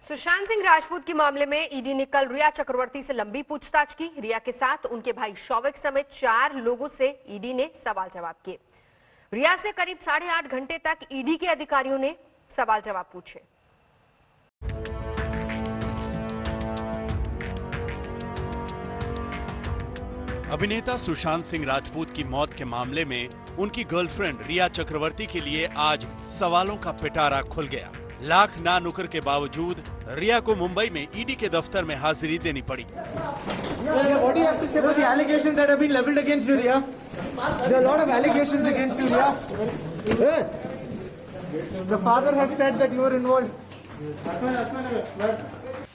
सुशांत सिंह राजपूत के मामले में ईडी ने कल रिया चक्रवर्ती से लंबी पूछताछ की। रिया के साथ उनके भाई शौविक समेत 4 लोगों से ईडी ने सवाल जवाब किए। रिया से करीब 8.5 घंटे तक ईडी के अधिकारियों ने सवाल जवाब पूछे। अभिनेता सुशांत सिंह राजपूत की मौत के मामले में उनकी गर्लफ्रेंड रिया चक्रवर्ती के लिए आज सवालों का पिटारा खुल गया। लाख ना नुकर के बावजूद रिया को मुंबई में ईडी के दफ्तर में हाजिरी देनी पड़ी।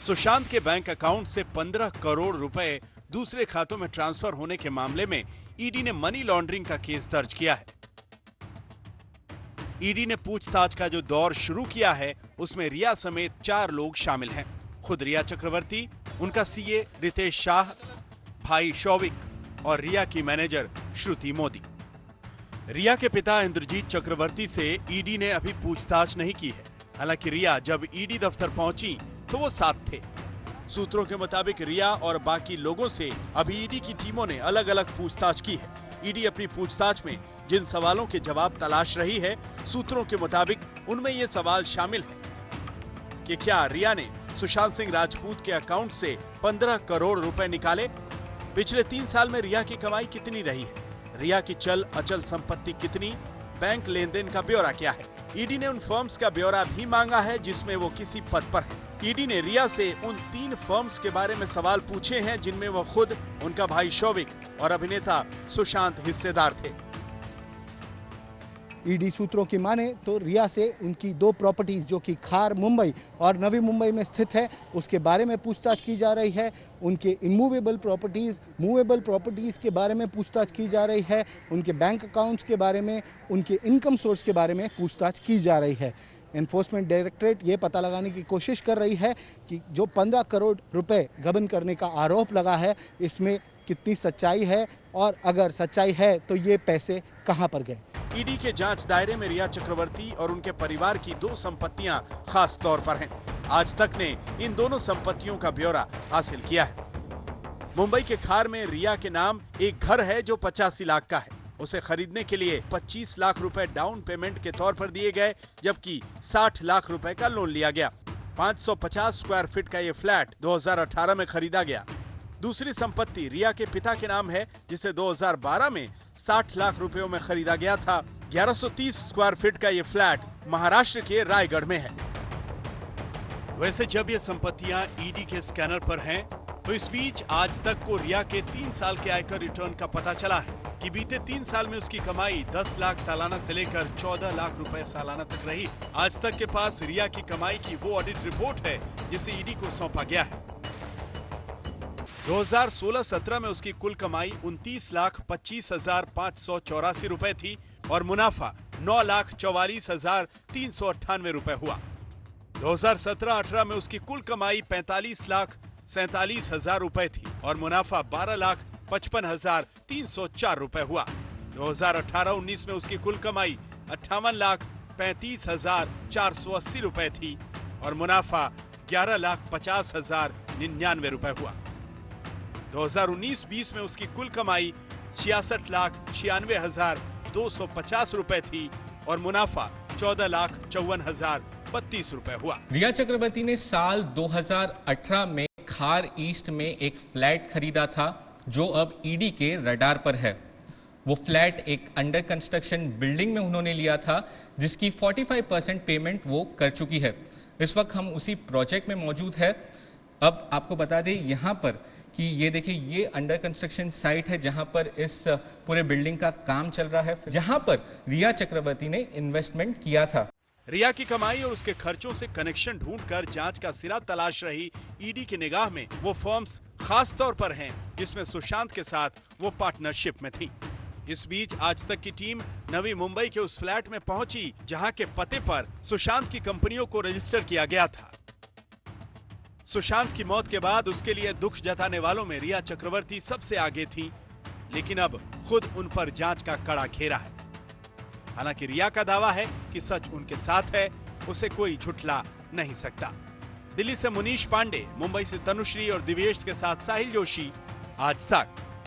सुशांत के बैंक अकाउंट से 15 करोड़ रुपए दूसरे खातों में ट्रांसफर होने के मामले में ईडी ने मनी लॉन्ड्रिंग का केस दर्ज किया है। ईडी ने पूछताछ का जो दौर शुरू किया है उसमें रिया समेत 4 लोग शामिल हैं। खुद रिया चक्रवर्ती, उनका सीए रितेश शाह, भाई शौविक और रिया की मैनेजर श्रुति मोदी। रिया के पिता इंद्रजीत चक्रवर्ती से ईडी ने अभी पूछताछ नहीं की है। हालांकि रिया जब ईडी दफ्तर पहुंची तो वो साथ थे। सूत्रों के मुताबिक रिया और बाकी लोगों से अभी ईडी की टीमों ने अलग अलग पूछताछ की है। ईडी अपनी पूछताछ में जिन सवालों के जवाब तलाश रही है, सूत्रों के मुताबिक उनमें ये सवाल शामिल है कि क्या रिया ने सुशांत सिंह राजपूत के अकाउंट से 15 करोड़ रुपए निकाले? पिछले 3 साल में रिया की कमाई कितनी रही है? रिया की चल अचल संपत्ति कितनी? बैंक लेन देन का ब्यौरा क्या है? ईडी ने उन फर्म्स का ब्यौरा भी मांगा है जिसमें वो किसी पद पर है। ईडी ने रिया से उन 3 फर्म्स के बारे में सवाल पूछे हैं जिनमें वो खुद, उनका भाई शौविक और अभिनेता सुशांत हिस्सेदार थे। ईडी सूत्रों की माने तो रिया से उनकी 2 प्रॉपर्टीज जो कि खार मुंबई और नवी मुंबई में स्थित है उसके बारे में पूछताछ की जा रही है। उनके इमूवेबल प्रॉपर्टीज, मूवेबल प्रॉपर्टीज के बारे में पूछताछ की जा रही है। उनके बैंक अकाउंट्स के बारे में, उनके इनकम सोर्स के बारे में पूछताछ की जा रही है। एनफोर्समेंट डायरेक्टरेट ये पता लगाने की कोशिश कर रही है कि जो 15 करोड़ रुपए गबन करने का आरोप लगा है इसमें कितनी सच्चाई है और अगर सच्चाई है तो ये पैसे कहां पर गए। ईडी के जांच दायरे में रिया चक्रवर्ती और उनके परिवार की 2 संपत्तियां खास तौर पर हैं। आज तक ने इन दोनों संपत्तियों का ब्यौरा हासिल किया है। मुंबई के खार में रिया के नाम एक घर है जो 85 लाख का है। उसे खरीदने के लिए 25 लाख रुपए डाउन पेमेंट के तौर पर दिए गए, जबकि 60 लाख रुपए का लोन लिया गया। 550 स्क्वायर फीट का ये फ्लैट 2018 में खरीदा गया। दूसरी संपत्ति रिया के पिता के नाम है जिसे 2012 में 60 लाख रुपयों में खरीदा गया था। 1130 स्क्वायर फीट का ये फ्लैट महाराष्ट्र के रायगढ़ में है। वैसे जब ये संपत्तियां ईडी के स्कैनर पर हैं, तो इस बीच आज तक को रिया के 3 साल के आयकर रिटर्न का पता चला है कि बीते 3 साल में उसकी कमाई 10 लाख सालाना से लेकर 14 लाख रुपए सालाना तक रही। आज तक के पास रिया की कमाई की वो ऑडिट रिपोर्ट है जिसे ईडी को सौंपा गया है। 2016-17 में उसकी कुल कमाई 29,25,584 रुपए थी और मुनाफा 9,44,398 रुपए हुआ। 2017-18 में उसकी कुल कमाई 45,47,000 रुपए थी और मुनाफा 12,55,304 रुपए हुआ। 2018-19 में उसकी कुल कमाई 58,35,480 रुपए थी और मुनाफा 11,50,099 रुपए हुआ। 2019-20 में उसकी कुल कमाई 66,96,250 रुपए थी और मुनाफा 14,54,032 रुपए हुआ। रिया चक्रवर्ती ने साल 2018 में खार ईस्ट में एक फ्लैट खरीदा था जो अब ईडी के रडार पर है। वो फ्लैट एक अंडर कंस्ट्रक्शन बिल्डिंग में उन्होंने लिया था जिसकी 45% पेमेंट वो कर चुकी है। इस वक्त हम उसी प्रोजेक्ट में मौजूद है। अब आपको बता दें यहाँ पर कि ये देखिए, ये अंडर कंस्ट्रक्शन साइट है जहां पर इस पूरे बिल्डिंग का काम चल रहा है, जहां पर रिया चक्रवर्ती ने इन्वेस्टमेंट किया था। रिया की कमाई और उसके खर्चों से कनेक्शन ढूंढकर जांच का सिरा तलाश रही ईडी की निगाह में वो फर्म्स खास तौर पर हैं जिसमें सुशांत के साथ वो पार्टनरशिप में थी। इस बीच आज तक की टीम नवी मुंबई के उस फ्लैट में पहुंची जहां के पते पर सुशांत की कंपनियों को रजिस्टर किया गया था। सुशांत की मौत के बाद उसके लिए दुख जताने वालों में रिया चक्रवर्ती सबसे आगे थी, लेकिन अब खुद उन पर जांच का कड़ा घेरा है। हालांकि रिया का दावा है कि सच उनके साथ है, उसे कोई झुठला नहीं सकता। दिल्ली से मुनीश पांडे, मुंबई से तनुश्री और दिव्येश के साथ साहिल जोशी, आज तक।